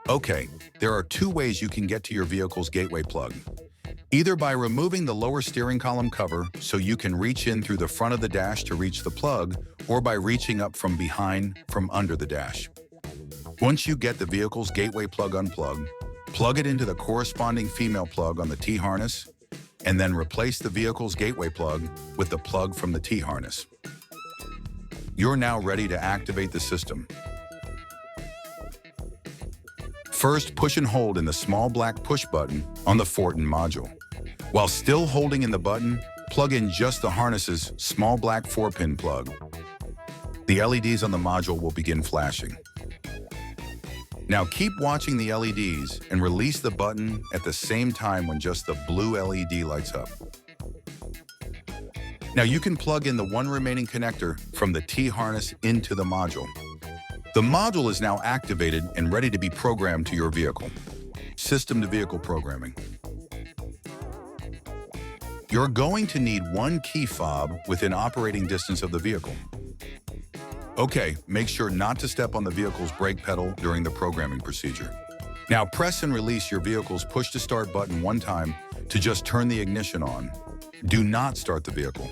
Okay, there are two ways you can get to your vehicle's gateway plug. Either by removing the lower steering column cover so you can reach in through the front of the dash to reach the plug, or by reaching up from behind from under the dash. Once you get the vehicle's gateway plug unplugged, plug it into the corresponding female plug on the T-harness, and then replace the vehicle's gateway plug with the plug from the T-harness. You're now ready to activate the system. First, push and hold in the small black push button on the Fortin module. While still holding in the button, plug in just the harness's small black 4-pin plug. The LEDs on the module will begin flashing. Now keep watching the LEDs and release the button at the same time when just the blue LED lights up. Now you can plug in the one remaining connector from the T-harness into the module. The module is now activated and ready to be programmed to your vehicle. System-to-vehicle programming. You're going to need one key fob within operating distance of the vehicle. Okay, make sure not to step on the vehicle's brake pedal during the programming procedure. Now press and release your vehicle's push-to-start button one time to just turn the ignition on. Do not start the vehicle.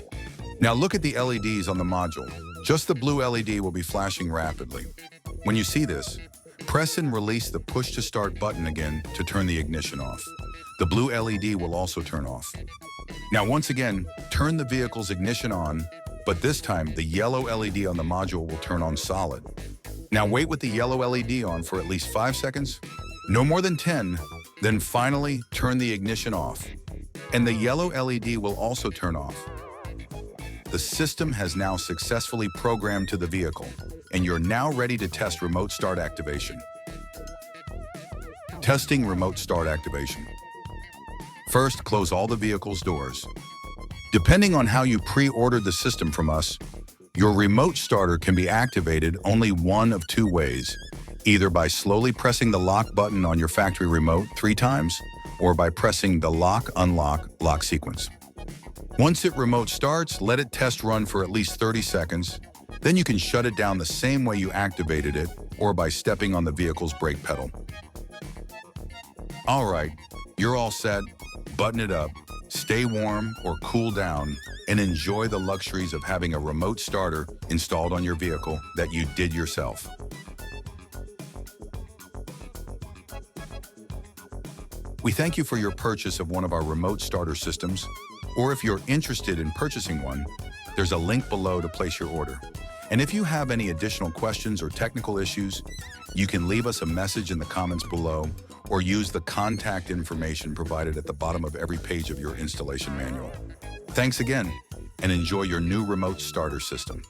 Now look at the LEDs on the module. Just the blue LED will be flashing rapidly. When you see this, press and release the push-to-start button again to turn the ignition off. The blue LED will also turn off. Now once again, turn the vehicle's ignition on, but this time the yellow LED on the module will turn on solid. Now wait with the yellow LED on for at least 5 seconds, no more than 10, then finally turn the ignition off. And the yellow LED will also turn off. The system has now successfully programmed to the vehicle, and you're now ready to test remote start activation. Testing remote start activation. First, close all the vehicle's doors. Depending on how you pre-ordered the system from us, your remote starter can be activated only one of two ways, either by slowly pressing the lock button on your factory remote 3 times, or by pressing the lock, unlock, lock sequence. Once it remote starts, let it test run for at least 30 seconds. Then you can shut it down the same way you activated it, or by stepping on the vehicle's brake pedal. All right, you're all set. Button it up, stay warm or cool down, and enjoy the luxuries of having a remote starter installed on your vehicle that you did yourself. We thank you for your purchase of one of our remote starter systems, or if you're interested in purchasing one, there's a link below to place your order. And if you have any additional questions or technical issues, you can leave us a message in the comments below or use the contact information provided at the bottom of every page of your installation manual. Thanks again, and enjoy your new remote starter system.